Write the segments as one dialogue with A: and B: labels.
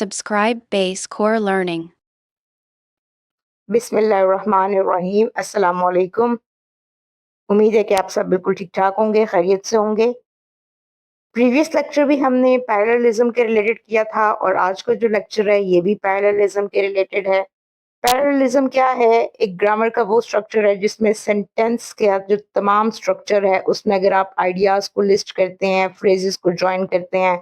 A: Subscribe Base Core Learning.
B: बिस्मिल्लाहिर्रहमानिर्रहीम। अस्सलाम वालेकुम। उम्मीद है कि आप सब बिल्कुल ठीक ठाक होंगे, खैरियत से होंगे। प्रीवियस लेक्चर भी हमने पैरेललिज्म के रिलेटेड किया था और आज का जो लेक्चर है ये भी पैरेललिज्म के रिलेटेड है। पैरेललिज्म क्या है? एक ग्रामर का वो स्ट्रक्चर है जिसमें सेंटेंस के जो तमाम स्ट्रक्चर है उसमें अगर आप आइडियाज को लिस्ट करते हैं, फ्रेजेस को ज्वाइन करते हैं,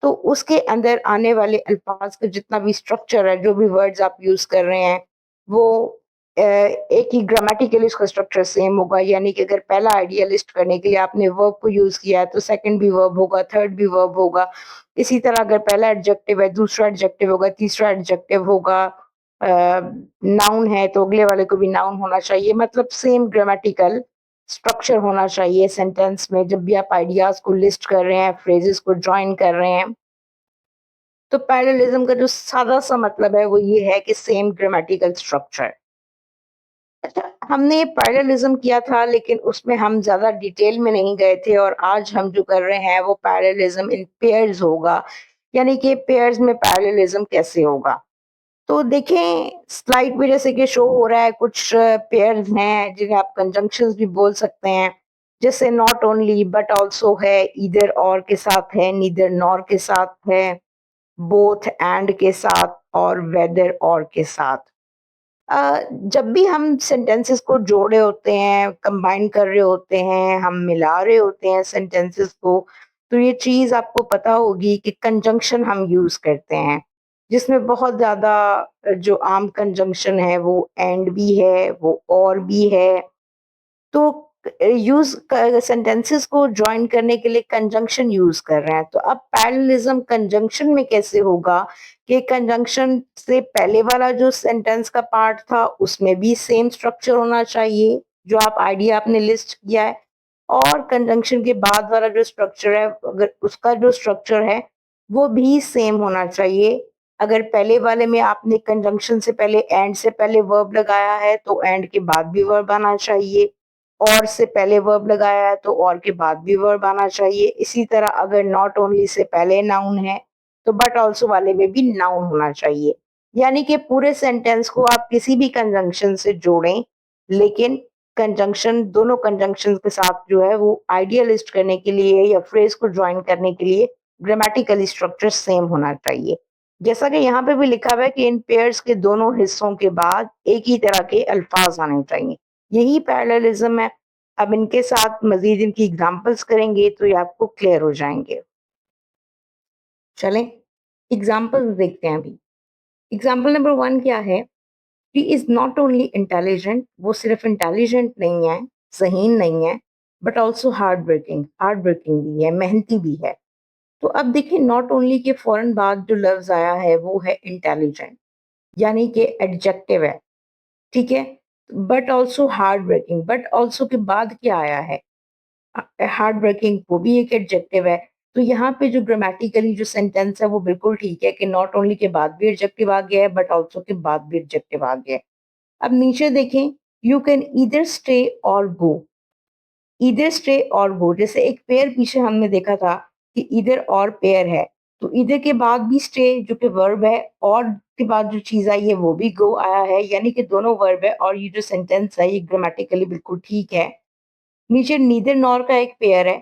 B: तो उसके अंदर आने वाले अल्फाज का जितना भी स्ट्रक्चर है, जो भी वर्ड्स आप यूज कर रहे हैं, वो एक ही ग्रामेटिकली उसका स्ट्रक्चर सेम होगा। यानी कि अगर पहला आइडिया लिस्ट करने के लिए आपने वर्ब को यूज किया है तो सेकंड भी वर्ब होगा, थर्ड भी वर्ब होगा। इसी तरह अगर पहला एडजेक्टिव है, दूसरा एडजेक्टिव होगा, तीसरा एडजेक्टिव होगा। नाउन है तो अगले वाले को भी नाउन होना चाहिए। मतलब सेम ग्रामेटिकल स्ट्रक्चर होना चाहिए सेंटेंस में जब भी आप आइडियाज को लिस्ट कर रहे हैं, फ्रेजेस को ज्वाइन कर रहे हैं। तो पैरेललिज्म का जो सादा सा मतलब है वो ये है कि सेम ग्रामेटिकल स्ट्रक्चर। अच्छा, हमने पैरेललिज्म किया था लेकिन उसमें हम ज़्यादा डिटेल में नहीं गए थे और आज हम जो कर रहे हैं वो पैरेललिज्म इन पेयर्स होगा। यानी कि पेयर्स में पैरेललिज्म कैसे होगा। तो देखें स्लाइड पे जैसे कि शो हो रहा है, कुछ पेयर्स हैं जिन्हें आप कंजंक्शंस भी बोल सकते हैं। जैसे नॉट ओनली बट ऑल्सो है, ईदर और के साथ है, नीदर नॉर के साथ है, बोथ एंड के साथ और वेदर और के साथ। जब भी हम सेंटेंसेस को जोड़ रहे होते हैं, कंबाइन कर रहे होते हैं, हम मिला रहे होते हैं सेंटेंसेस को, तो ये चीज़ आपको पता होगी कि कंजंक्शन हम यूज़ करते हैं, जिसमें बहुत ज़्यादा जो आम कंजंक्शन है वो एंड भी है, वो और भी है। तो यूज़ सेंटेंसेस को जॉइन करने के लिए कंजंक्शन यूज़ कर रहे हैं। तो अब पैरेललिज्म कंजंक्शन में कैसे होगा कि कंजंक्शन से पहले वाला जो सेंटेंस का पार्ट था उसमें भी सेम स्ट्रक्चर होना चाहिए जो आप आइडिया आपने लिस्ट किया है, और कंजंक्शन के बाद वाला जो स्ट्रक्चर है अगर उसका जो स्ट्रक्चर है वो भी सेम होना चाहिए। अगर पहले वाले में आपने कंजंक्शन से पहले एंड से पहले वर्ब लगाया है तो एंड के बाद भी वर्ब आना चाहिए, और से पहले वर्ब लगाया है तो और के बाद भी वर्ब आना चाहिए। इसी तरह अगर नॉट ओनली से पहले नाउन है तो बट ऑल्सो वाले में भी नाउन होना चाहिए। यानी कि पूरे सेंटेंस को आप किसी भी कंजंक्शन से जोड़ें, लेकिन कंजंक्शन दोनों कंजंक्शन के साथ जो है वो आइडिया लिस्ट करने के लिए या फ्रेज को ज्वाइन करने के लिए ग्रामेटिकली स्ट्रक्चर सेम होना चाहिए। जैसा कि यहाँ पे भी लिखा हुआ है कि इन पेयर्स के दोनों हिस्सों के बाद एक ही तरह के अल्फाज आने चाहिए। यही पैरेललिज्म है। अब इनके साथ मजीद इनकी एग्जांपल्स करेंगे तो ये आपको क्लियर हो जाएंगे। चलें एग्जांपल्स देखते हैं अभी। एग्जांपल नंबर 1 क्या है? He is not only intelligent, वो सिर्फ इंटेलिजेंट नहीं है, ज़हीन नहीं है, बट ऑल्सो हार्ड वर्किंग भी है, मेहनती भी है। तो अब देखिए नॉट ओनली के फौरन बाद जो लफ्ज आया है वो है इंटेलिजेंट, यानी कि एडजेक्टिव है, ठीक है। But also hard working, but also के बाद क्या आया है? हार्ड वर्किंग, वो भी एक एडजेक्टिव है। तो यहाँ पे जो ग्रामेटिकली जो सेंटेंस है वो बिल्कुल ठीक है कि नॉट ओनली के बाद भी एडजेक्टिव आ गया है, बट ऑल्सो के बाद भी एडजेक्टिव आ गया है। अब नीचे देखें, यू कैन ईदर स्टे और गो। ईदर स्टे और गो, जैसे एक पेयर पीछे हमने देखा था कि ईदर और पेयर है, तो ईदर के बाद भी स्टे जो कि वर्ब है, और के बाद जो चीज आई है वो भी गो आया है, यानी कि दोनों वर्ब है और ये जो सेंटेंस है ये ग्रामेटिकली बिल्कुल ठीक है। नीचे नीदर नॉर का एक पेयर है,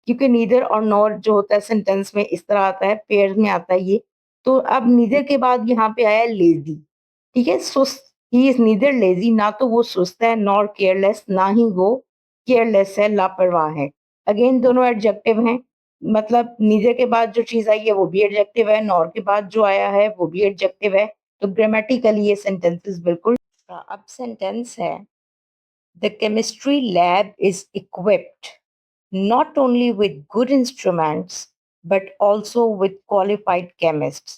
B: क्योंकि नीदर और नॉर जो होता है सेंटेंस में इस तरह आता है, पेयर में आता है ये। तो अब नीदर के बाद यहाँ पे आया लेजी, ठीक है, सुस्त। ही इज नीदर लेजी, ना तो वो सुस्त है, नॉर केयरलेस, ना ही वो केयरलेस है, लापरवाह है। अगेन दोनों एडजेक्टिव हैं, मतलब नीदर के बाद जो चीज आई है वो भी एडजेक्टिव है, नॉर के बाद जो आया है वो भी एडजेक्टिव है। तो ग्रामेटिकली ये सेंटेंसेस बिल्कुल। अब सेंटेंस है, the chemistry lab is equipped not only with good instruments but also with qualified chemists।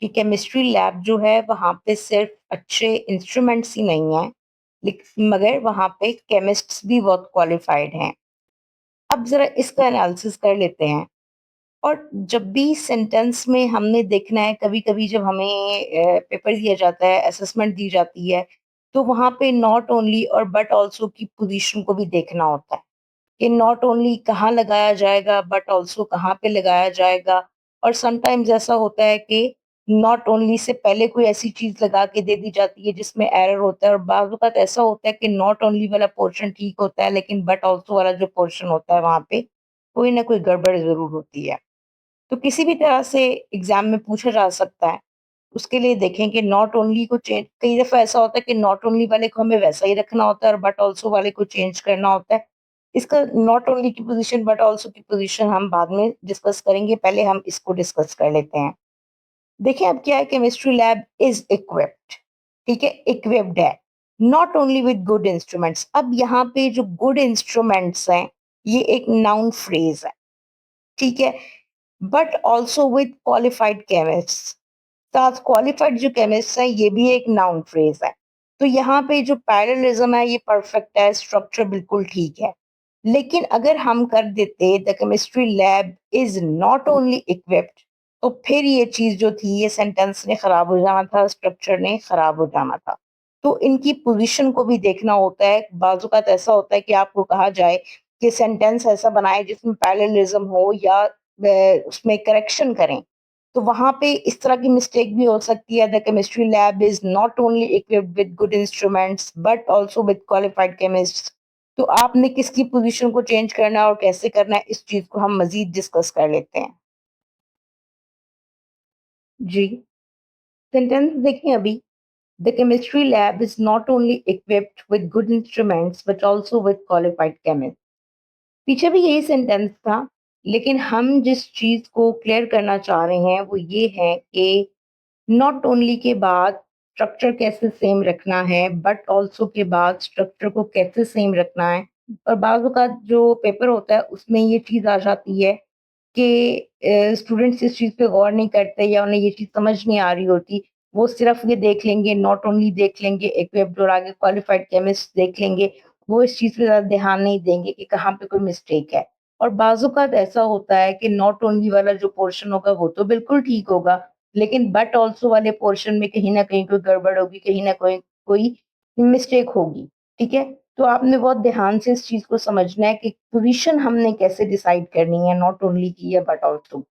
B: कि केमिस्ट्री लैब जो है वहाँ पे सिर्फ अच्छे इंस्ट्रूमेंट्स ही नहीं हैं, लेकिन मगर वहाँ पे केमिस्ट्स भी बहुत क्वालिफाइड हैं। अब ज़रा इसका एनालिसिस कर लेते हैं। और जब भी सेंटेंस में हमने देखना है, कभी-कभी जब हमें पेपर दिया जाता है, असेसमेंट दी जाती है, तो वहाँ पे नॉट ओनली और बट ऑल्सो की पोजीशन को भी देखना होता है कि नॉट ओनली कहाँ लगाया जाएगा, बट ऑल्सो कहाँ पे लगाया जाएगा। और समटाइम्स ऐसा होता है कि नॉट ओनली से पहले कोई ऐसी चीज़ लगा के दे दी जाती है जिसमें एरर होता है और बाज़ औक़ात ऐसा होता है कि नॉट ओनली वाला पोर्शन ठीक होता है लेकिन बट आल्सो वाला जो पोर्शन होता है वहाँ पे कोई ना कोई गड़बड़ ज़रूर होती है। तो किसी भी तरह से एग्ज़ाम में पूछा जा सकता है। उसके लिए देखें कि नॉट ओनली को चेंज कई दफ़ा ऐसा होता है कि नॉट ओनली वाले को हमें वैसा ही रखना होता है और बट आल्सो वाले को चेंज करना होता है। इसका नॉट ओनली की पोज़ीशन बट आल्सो की पोज़ीशन हम बाद में डिस्कस करेंगे, पहले हम इसको डिस्कस कर लेते हैं। देखिए अब क्या है केमिस्ट्री लैब इज़ इक्विप्ड, ठीक है? इक्विप्ड है, not only with good instruments. अब यहाँ पे जो गुड इंस्ट्रूमेंट्स हैं, ये एक नाउन फ्रेज़ है, ठीक है? But also with qualified chemists, साथ क्वालिफाइड जो केमिस्ट हैं ये भी एक नाउन फ्रेज है। तो यहाँ पे जो पैरेललिज्म है ये परफेक्ट है, स्ट्रक्चर बिल्कुल ठीक है। लेकिन अगर हम कर देते the chemistry lab is not only equipped, तो फिर ये चीज जो थी ये सेंटेंस ने खराब हो जाना था, स्ट्रक्चर ने खराब हो जाना था। तो इनकी पोजीशन को भी देखना होता है। बाजूकात ऐसा होता है कि आपको कहा जाए कि सेंटेंस ऐसा बनाए जिसमें पैरेललिज्म हो या उसमें करेक्शन करें, तो वहाँ पे इस तरह की मिस्टेक भी हो सकती है। The chemistry lab is not only equipped with good instruments but also with qualified chemists. तो आपने किसकी पोजीशन को चेंज करना है और कैसे करना है, इस चीज को हम मजीद डिस्कस कर लेते हैं। जी, सेंटेंस देखें अभी। The chemistry lab is not only equipped with good instruments but also with qualified chemist. पीछे भी यही सेंटेंस था, लेकिन हम जिस चीज को क्लियर करना चाह रहे हैं वो ये है कि नॉट ओनली के बाद स्ट्रक्चर कैसे सेम रखना है, बट ऑल्सो के बाद स्ट्रक्चर को कैसे सेम रखना है। और बाज़ औक़ात जो पेपर होता है उसमें ये चीज़ आ जाती है कि स्टूडेंट्स इस चीज़ पे गौर नहीं करते या उन्हें ये चीज़ समझ नहीं आ रही होती। वो सिर्फ़ ये देख लेंगे, नॉट ओनली देख लेंगे, इक्विप्ड और आगे क्वालिफाइड केमिस्ट देख लेंगे। वो इस चीज़ पे ज़्यादा ध्यान नहीं देंगे कि कहाँ पे कोई मिस्टेक है। और बाज़ औक़ात ऐसा होता है कि नॉट ओनली वाला जो पोर्शन होगा वो तो बिल्कुल ठीक होगा, लेकिन बट ऑल्सो वाले पोर्शन में कहीं न कहीं कोई गड़बड़ होगी, कहीं न कोई कोई मिस्टेक होगी, ठीक है? तो आपने बहुत ध्यान से इस चीज़ को समझना है कि पोज़ीशन हमने कैसे डिसाइड करनी है, नॉट ओनली की या बट ऑल्सो।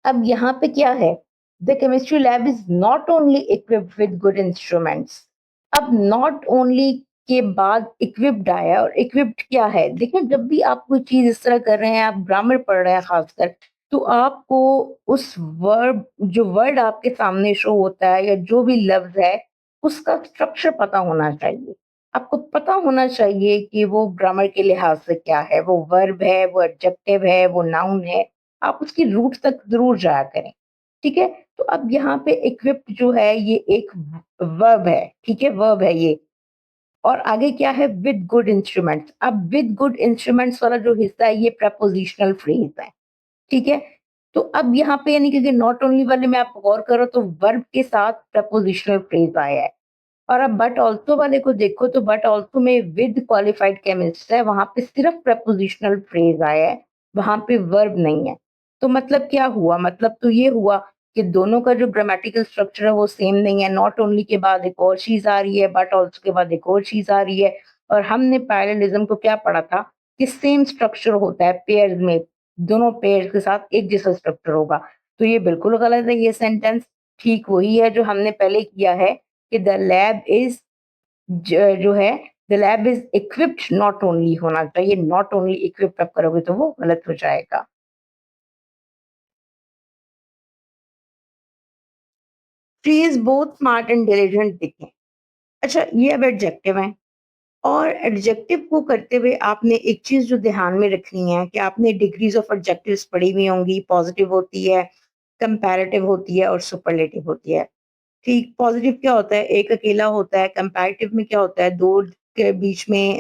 B: अब यहाँ पे क्या है, the chemistry lab is not only equipped with good instruments. अब नॉट ओनली के बाद इक्विप्ड आया और इक्विप्ड क्या है? देखिए जब भी आप कोई चीज़ इस तरह कर रहे हैं, आप ग्रामर पढ़ रहे हैं खासकर, तो आपको उस जो वर्ड आपके सामने शो होता है या जो भी लफ्ज़ है, उसका स्ट्रक्चर पता होना चाहिए। आपको पता होना चाहिए कि वो ग्रामर के लिहाज से क्या है, वो वर्ब है, वो एडजेक्टिव है, वो नाउन है। आप उसकी रूट तक ज़रूर जाया करें, ठीक है? तो अब यहाँ पे इक्विप्ड जो है ये एक वर्ब है, ठीक है? वर्ब है ये। और आगे क्या है, विद गुड इंस्ट्रूमेंट्स। अब विद गुड इंस्ट्रूमेंट्स वाला जो हिस्सा है ये प्रीपोजिशनल फ्रेज है, ठीक है? तो अब यहाँ पे यानी कि नॉट ओनली वाले में आप गौर करो तो वर्ब के साथ प्रीपोजिशनल फ्रेज आया है। और अब बट ऑल्सो वाले को देखो तो बट ऑल्सो में विद क्वालिफाइड केमिस्ट है, वहां पे सिर्फ प्रपोजिशनल फ्रेज आया है, वहां पे वर्ब नहीं है। तो मतलब क्या हुआ, मतलब तो ये हुआ कि दोनों का जो ग्रामेटिकल स्ट्रक्चर है वो सेम नहीं है। नॉट ओनली के बाद एक और चीज आ रही है, बट ऑल्सो के बाद एक और चीज आ रही है। और हमने पैरेललिज्म को क्या पढ़ा था कि सेम स्ट्रक्चर होता है पेयर्स में, दोनों पेयर्स के साथ एक जैसा स्ट्रक्चर होगा। तो ये बिल्कुल गलत है ये सेंटेंस। ठीक वही है जो हमने पहले किया है कि द लैब इज जो है the lab is equipped not only होना चाहिए, नॉट ओनली इक्विप्ड आप करोगे तो वो गलत हो जाएगा। She is both smart and diligent दिखें। अच्छा ये अब एडजेक्टिव है। और एडजेक्टिव को करते हुए आपने एक चीज जो ध्यान में रखनी है कि आपने डिग्रीज ऑफ एडजेक्टिव्स पढ़ी हुई होंगी। पॉजिटिव होती है, कंपैरेटिव होती है और सुपरलेटिव होती है। ठीक, पॉजिटिव क्या होता है? एक अकेला होता है, कंपैरेटिव में क्या होता है? 2 के बीच में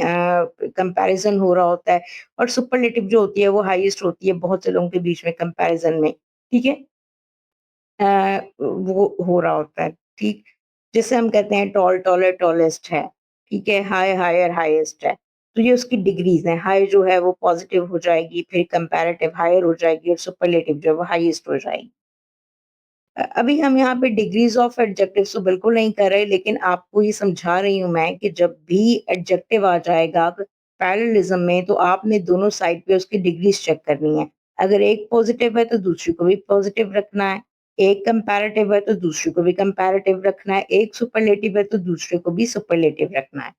B: कंपैरिज़न हो रहा होता है और सुपरलेटिव जो होती है वो हाईएस्ट होती है बहुत से लोगों के बीच में कंपैरिज़न में, ठीक है? अ, वो हो रहा होता है, ठीक? जैसे हम कहते हैं टॉल, टॉलर, टॉलेस्ट है, ठीक है? हाई, हायर, हाईएस्ट है। तो ये उसकी डिग्रीज़ हैं। हाई जो है वो पॉजिटिव हो जाएगी, फिर कंपैरेटिव हायर हो जाएगी और सुपरलेटिव जो है वो हाईएस्ट हो जाएगी। अभी हम यहाँ पे डिग्रीज ऑफ एडजेक्टिव्स तो बिल्कुल नहीं कर रहे, लेकिन आपको ये समझा रही हूँ मैं कि जब भी एडजेक्टिव आ जाएगा पैरेललिज्म में, तो आपने दोनों साइड पे उसकी डिग्रीज चेक करनी है। अगर एक पॉजिटिव है तो दूसरी को भी पॉजिटिव रखना है। एक कंपैरेटिव है तो दूसरे को भी कंपैरेटिव रखना है, एक सुपरलेटिव है तो दूसरे को भी सुपरलेटिव रखना है।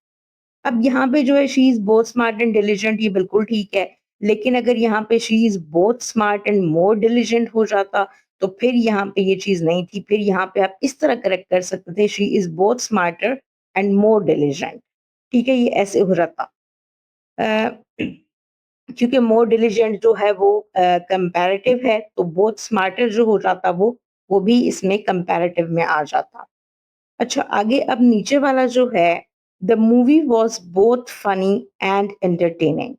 B: अब यहाँ पे जो है she is both smart and diligent, ये बिल्कुल ठीक है। लेकिन अगर यहाँ पे she is both smart and more diligent हो जाता, तो फिर यहाँ पे ये चीज़ नहीं थी। फिर यहाँ पे आप इस तरह करेक्ट कर सकते थे, she is both smarter and more diligent. ठीक है? ये ऐसे हो जाता। अ, क्योंकि मोर डिलिजेंट जो है वो कंपैरेटिव है, तो बोथ स्मार्टर जो हो जाता वो भी इसमें कंपैरेटिव में आ जाता। अच्छा, आगे अब नीचे वाला जो है, the movie was both funny and entertaining.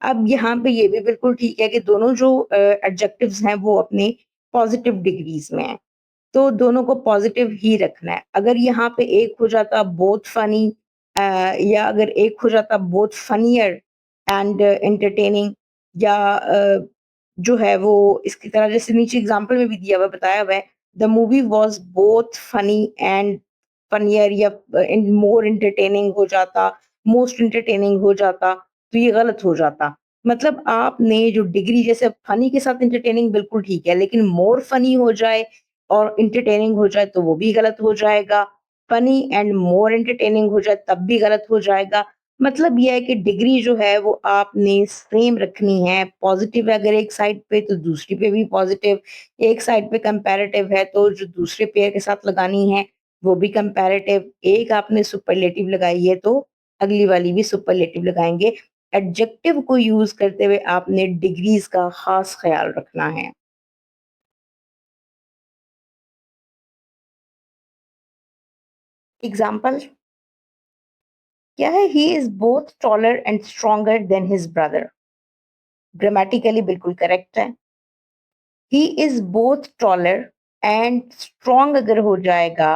B: अब यहाँ पे ये भी बिल्कुल ठीक है कि दोनों जो एडजेक्टिव्स हैं वो अपनी पॉज़िटिव डिग्रीज़ में हैं, तो दोनों को पॉज़िटिव ही रखना है। अगर यहाँ पे एक हो जाता बोथ फनी या अगर एक हो जाता बोथ फनियर एंड एंटरटेनिंग, या जो है वो इसकी तरह जैसे नीचे एग्ज़ाम्पल में भी दिया हुआ है, बताया हुआ है, the movie was both funny and funnier, या मोर एंटरटेनिंग हो जाता, मोस्ट एंटरटेनिंग हो जाता, तो ये गलत हो जाता। मतलब आपने जो डिग्री, जैसे फनी के साथ एंटरटेनिंग बिल्कुल ठीक है, लेकिन मोर फनी हो जाए और एंटरटेनिंग हो जाए तो वो भी गलत हो जाएगा। फनी एंड मोर एंटरटेनिंग हो जाए तब भी गलत हो जाएगा। मतलब ये है कि डिग्री जो है वो आपने सेम रखनी है। पॉज़िटिव है अगर एक साइड पे तो दूसरी पे भी पॉज़िटिव, एक साइड पे कंपैरेटिव है तो जो दूसरे पेयर के साथ लगानी है वो भी कंपैरेटिव, एक आपने सुपरलेटिव लगाई है तो अगली वाली भी सुपरलेटिव लगाएँगे। एडजेक्टिव को यूज़ करते हुए आपने डिग्रीज़ का ख़ास ख़्याल रखना है। एग्ज़ाम्पल क्या है? He is both taller and stronger than his brother. Grammatically बिल्कुल करेक्ट है। He is both taller and strong अगर हो जाएगा,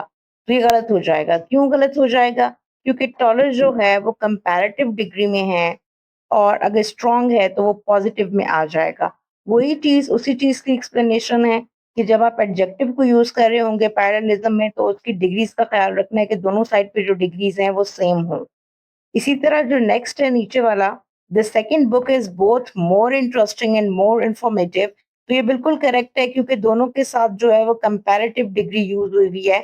B: तो ये गलत हो जाएगा। क्यों गलत हो जाएगा? क्योंकि टॉलर जो है वो कंपैरेटिव डिग्री में है और अगर स्ट्रॉन्ग है तो वो पॉज़िटिव में आ जाएगा। वही चीज़ उसी चीज़ की एक्सप्लेनेशन है कि जब आप एडजेक्टिव को यूज़ कर रहे होंगे पैरेललिज़्म में, तो उसकी डिग्रीज़ का ख़्याल रखना है कि दोनों साइड पे जो डिग्रीज़ हैं वो सेम हों। इसी तरह जो नेक्स्ट है नीचे वाला, the second book is both more interesting and more informative, तो ये बिल्कुल करेक्ट है क्योंकि दोनों के साथ जो है वो कंपैरेटिव डिग्री यूज़ हुई हुई है,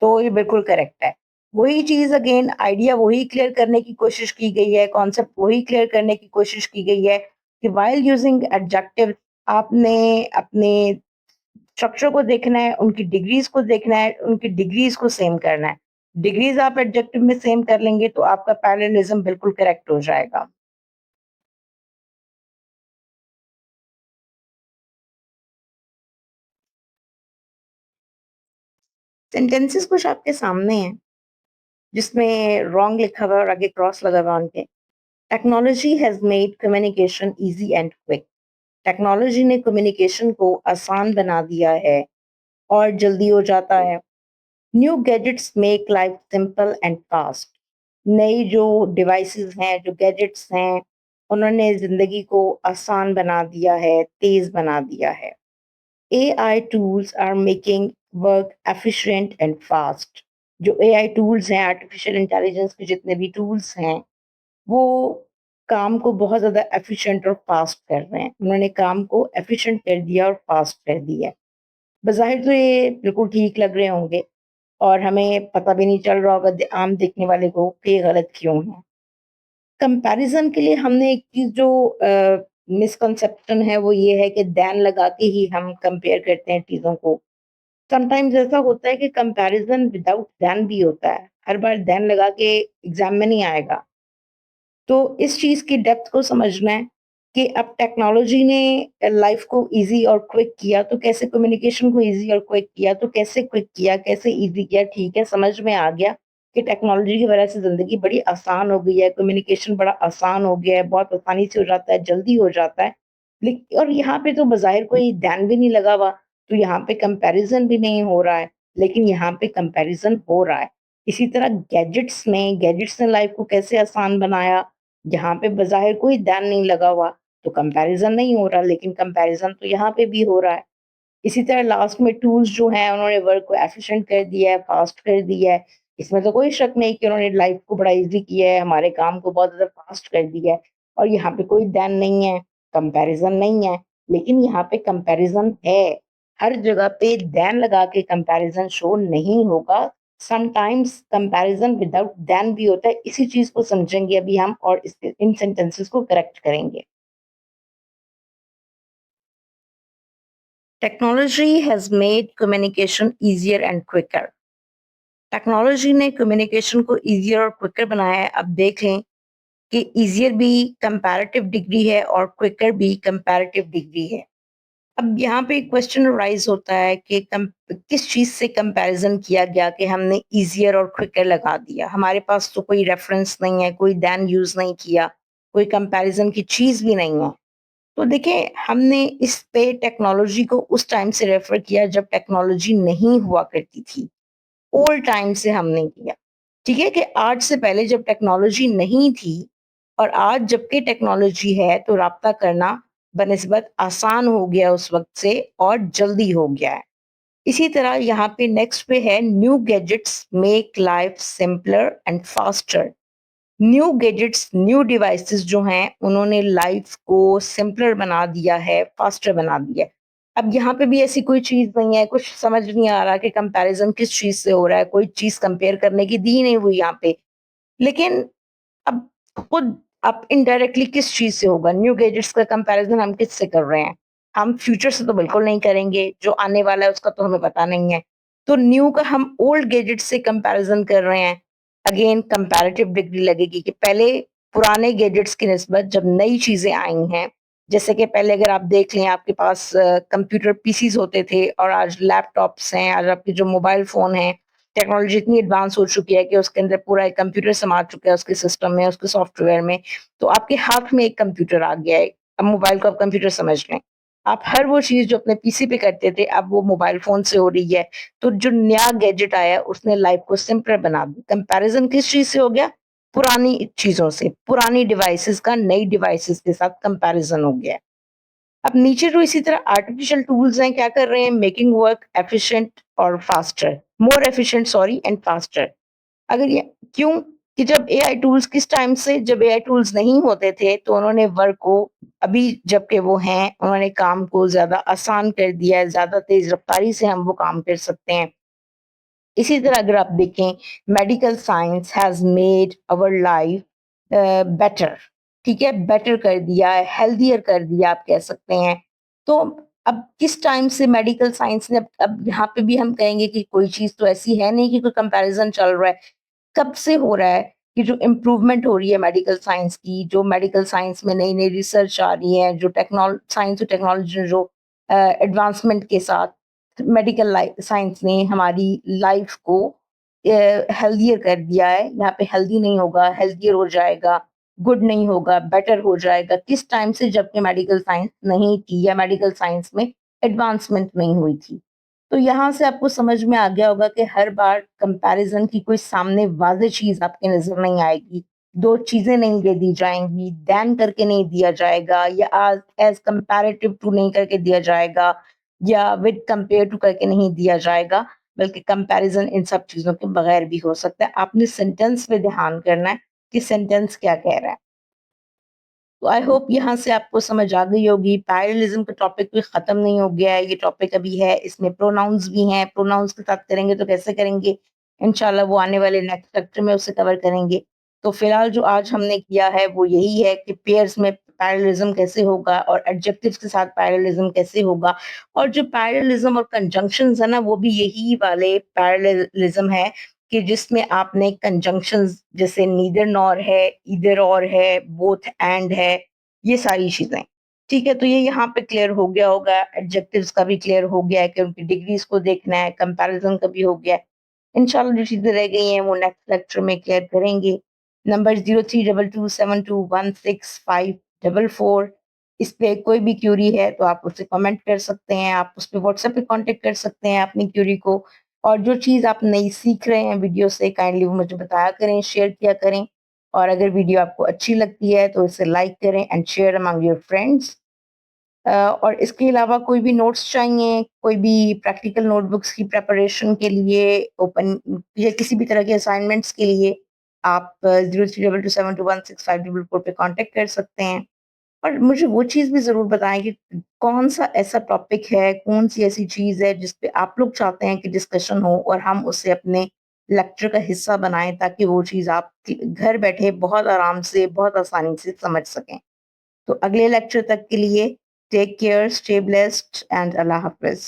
B: तो ये बिल्कुल करेक्ट है। वही चीज़ अगेन आइडिया वही क्लियर करने की कोशिश की गई है, कॉन्सेप्ट वही क्लियर करने की कोशिश की गई है कि व्हाइल यूजिंग एडजेक्टिव आपने अपने स्ट्रक्चर को देखना है, उनकी डिग्रीज़ को देखना है, उनकी डिग्रीज़ को सेम करना है। डिग्रीज़ आप एडजेक्टिव में सेम कर लेंगे तो आपका पैरेललिज़्म बिल्कुल करेक्ट हो जाएगा। सेंटेंसेस कुछ आपके सामने हैं, जिसमें रॉन्ग लिखा हुआ है और आगे क्रॉस लगा हुआ है उनके। Technology has made communication easy and quick. Technology ने कम्युनिकेशन को आसान बना दिया है और जल्दी हो जाता है। New gadgets make life simple and fast. नई जो डिवाइसेस हैं, जो गैजेट्स हैं, उन्होंने ज़िंदगी को आसान बना दिया है, तेज़ बना दिया है। AI tools are making work efficient and fast. जो एआई टूल्स हैं, आर्टिफिशियल इंटेलिजेंस के जितने भी टूल्स हैं, वो काम को बहुत ज़्यादा एफिशिएंट और फास्ट कर रहे हैं। उन्होंने काम को एफिशिएंट कर दिया और फास्ट कर दिया है। बज़ाहिर तो ये बिल्कुल ठीक लग रहे होंगे और हमें पता भी नहीं चल रहा होगा आम देखने वाले को कि ये गलत क्यों है। कंपैरिज़न के लिए हमने एक चीज़ जो मिसकंसेप्शन है वो ये है कि दैन लगा के ही हम कंपेयर करते हैं चीज़ों को। समटाइम्स ऐसा होता है कि कंपैरिज़न विदाउट दैन भी होता है। हर बार दैन लगा के एग्ज़ाम में नहीं आएगा। तो इस चीज़ की डेप्थ को समझना है कि अब टेक्नोलॉजी ने लाइफ को ईज़ी और क्विक किया, तो कैसे कम्युनिकेशन को ईज़ी और क्विक किया, तो कैसे क्विक किया, कैसे ईज़ी किया, ठीक है, समझ में आ गया कि टेक्नोलॉजी की वजह से ज़िंदगी बड़ी आसान हो गई है, कम्युनिकेशन बड़ा आसान हो गया है, बहुत आसानी से हो जाता है, जल्दी हो जाता है। लेक और यहाँ पे तो बज़ाहिर कोई ध्यान भी नहीं लगा हुआ, तो यहाँ पे कंपैरिज़न भी नहीं हो रहा है, लेकिन यहाँ पे कंपैरिज़न हो रहा है। इसी तरह गैजेट्स ने लाइफ को कैसे आसान बनाया, यहाँ पे बज़ाहिर कोई ध्यान नहीं लगा हुआ, तो कंपैरिज़न नहीं हो रहा, लेकिन कंपैरिज़न तो यहाँ पे भी हो रहा है। इसी तरह लास्ट में टूल्स जो हैं उन्होंने वर्क को एफिशिएंट कर दिया है, फास्ट कर दिया है। इसमें तो कोई शक नहीं कि उन्होंने लाइफ को बड़ा ईज़ी किया है, हमारे काम को बहुत ज़्यादा फास्ट कर दिया है और यहाँ पे कोई दैन नहीं है, कंपैरिज़न नहीं है, लेकिन यहाँ पे कंपैरिज़न है। हर जगह पे देन लगा के कंपैरिजन शो नहीं होगा। समटाइम्स कंपैरिजन विदाउट देन भी होता है। इसी चीज़ को समझेंगे अभी हम और इन सेंटेंसेस को करेक्ट करेंगे। Technology has made communication easier and quicker. Technology ने कम्युनिकेशन को ईज़ियर और क्विकर बनाया है। अब देख लें कि ईज़ियर भी कंपैरेटिव डिग्री है और क्विकर भी कंपैरेटिव डिग्री है। अब यहाँ पे क्वेश्चन राइज़ होता है कि किस चीज़ से कंपैरिज़न किया गया कि हमने ईज़ियर और क्विकर लगा दिया। हमारे पास तो कोई रेफ़रेंस नहीं है, कोई देन यूज़ नहीं किया, कोई कंपैरिज़न की चीज़ भी नहीं है। तो देखिए, हमने इस पे टेक्नोलॉजी को उस टाइम से रेफ़र किया जब टेक्नोलॉजी नहीं हुआ करती थी। ओल्ड टाइम से हमने किया। ठीक है कि आज से पहले जब टेक्नोलॉजी नहीं थी और आज जबकि टेक्नोलॉजी है तो राब्ता करना बनिस्बत आसान हो गया उस वक़्त से और जल्दी हो गया है। इसी तरह यहाँ पे नेक्स्ट पे है new gadgets make life simpler and faster. New gadgets, new devices जो हैं, उन्होंने लाइफ को सिंपलर बना दिया है, फास्टर बना दिया है। अब यहाँ पे भी ऐसी कोई चीज़ नहीं है, कुछ समझ नहीं आ रहा कि कंपैरिज़न किस चीज़ से हो रहा है, कोई चीज़ कंपेयर करने की दी नहीं हुई यहाँ पे। लेकिन अब खुद अब इनडायरेक्टली किस चीज़ से होगा? न्यू गैजेट्स का कंपैरिज़न हम किससे कर रहे हैं? हम फ्यूचर से तो बिल्कुल नहीं करेंगे, जो आने वाला है उसका तो हमें पता नहीं है। तो न्यू का हम ओल्ड गैजेट्स से कंपैरिज़न कर रहे हैं। अगेन कंपैरेटिव डिग्री लगेगी कि पहले पुराने गैजेट्स की निस्बत जब नई चीज़ें आई हैं, जैसे कि पहले अगर आप देख लें आपके पास कंप्यूटर पीसीज़ होते थे और आज लैपटॉप्स हैं, आज आपके जो मोबाइल फ़ोन हैं, टेक्नोलॉजी इतनी एडवांस हो चुकी है कि उसके अंदर पूरा एक कंप्यूटर समा चुका है उसके सिस्टम में, उसके सॉफ्टवेयर में। तो आपके हाथ में एक कंप्यूटर आ गया है। अब मोबाइल को आप कंप्यूटर समझ लें। आप हर वो चीज़ जो अपने पीसी पे करते थे, अब वो मोबाइल फ़ोन से हो रही है। तो जो नया गैजेट आया, उसने लाइफ़ को सिंपलर बना दी। कंपैरिज़न किस चीज़ से हो गया? पुरानी चीज़ों से, पुरानी डिवाइसेज़ का नई डिवाइसेज़ के साथ कंपैरिज़न हो गया है। अब नीचे जो इसी तरह आर्टिफिशियल टूल्स हैं, क्या कर रहे हैं? मेकिंग वर्क एफिशिएंट और faster, more efficient sorry and faster. अगर ये क्यों? कि जब एआई टूल्स किस टाइम से जब एआई टूल्स नहीं होते थे, तो उन्होंने वर्क को अभी जबकि वो हैं, उन्होंने काम को ज़्यादा आसान कर दिया है, ज़्यादा तेज़ रफ़्तारी से हम वो काम कर सकते हैं। इसी तरह अगर आप देखें medical science has made our life better, ठीक है? बेटर कर दिया है, हेल्थियर कर दिया आप कह सकते हैं। तो अब किस टाइम से मेडिकल साइंस ने अब यहाँ पे भी हम कहेंगे कि कोई चीज़ तो ऐसी है नहीं कि कोई कंपैरिज़न चल रहा है। कब से हो रहा है कि जो इम्प्रूवमेंट हो रही है मेडिकल साइंस की, जो मेडिकल साइंस में नई-नई रिसर्च आ रही है, जो साइंस और टेक्नोलॉजी जो एडवांसमेंट के साथ मेडिकल साइंस ने हमारी लाइफ को हेल्थियर कर दिया है। यहाँ पे हेल्दी नहीं होगा, हेल्थियर हो जाएगा, गुड नहीं होगा, बेटर हो जाएगा। किस टाइम से? जबकि मेडिकल साइंस नहीं थी या मेडिकल साइंस में एडवांसमेंट नहीं हुई थी। तो यहाँ से आपको समझ में आ गया होगा कि हर बार कंपैरिज़न की कोई सामने वाज़ेह चीज़ आपके नज़र नहीं आएगी। 2 चीज़ें नहीं दे दी जाएँगी, देन करके नहीं दिया जाएगा या एज़ कंपैरेटिव टू नहीं करके दिया जाएगा या विद कंपेयर टू करके नहीं दिया जाएगा, बल्कि कंपैरिज़न इन सब चीज़ों के बगैर भी हो सकता है। आपने सेंटेंस पे ध्यान करना है कि सेंटेंस क्या कह रहा है। तो आई होप यहाँ से आपको समझ आ गई होगी। पैरेललिज़्म का टॉपिक भी ख़त्म नहीं हो गया है, ये टॉपिक अभी है, इसमें प्रोनाउंस भी हैं, प्रोनाउंस के साथ करेंगे तो कैसे करेंगे? इंशाल्लाह वो आने वाले नेक्स्ट लेक्चर में उसे कवर करेंगे। तो फिलहाल जो आज हमने किया है वो यही है कि पेयर्स में पैरेललिज़्म कैसे होगा और एडजेक्टिव्स के साथ पैरेललिज़्म कैसे होगा और जो पैरेललिज़्म और कंजंक्शंस है ना, वो भी यही वाले पैरेललिज़्म है कि जिसमें आपने कंजंक्शंस जैसे नीदर नॉर है, ईदर और है, बोथ एंड है, ये सारी चीज़ें। ठीक है? तो ये यहाँ पे क्लियर हो गया होगा, एडजेक्टिव्स का भी क्लियर हो गया है कि उनकी डिग्रीज़ को देखना है, कंपैरिज़न का भी हो गया है। इंशाल्लाह जो चीज़ें रह गई हैं वो नेक्स्ट लेक्चर में क्लियर करेंगे। नंबर 0322721654 इस पे कोई भी क्वेरी है तो आप मुझसे कमेंट कर सकते हैं, आप उस पे व्हाट्सएप पे कॉन्टैक्ट कर सकते हैं अपनी क्वेरी को और जो चीज़ आप नई सीख रहे हैं वीडियो से काइंडली वो मुझे बताया करें, शेयर किया करें और अगर वीडियो आपको अच्छी लगती है तो इसे लाइक करें and share among your friends. और इसके अलावा कोई भी नोट्स चाहिए, कोई भी प्रैक्टिकल नोटबुक्स की प्रिपरेशन के लिए ओपन या किसी भी तरह के असाइनमेंट्स के लिए आप 0322721654 पे कॉन्टैक्ट कर सकते हैं। और मुझे वो चीज़ भी ज़रूर बताएँ कि कौन-सा ऐसा टॉपिक है, कौन-सी ऐसी चीज़ है जिस पे आप लोग चाहते हैं कि डिस्कशन हो और हम उसे अपने लेक्चर का हिस्सा बनाएँ ताकि वो चीज़ आप घर बैठे बहुत आराम से, बहुत आसानी से समझ सकें। तो अगले लेक्चर तक के लिए take care, stay blessed and अल्लाह हाफ़िज़।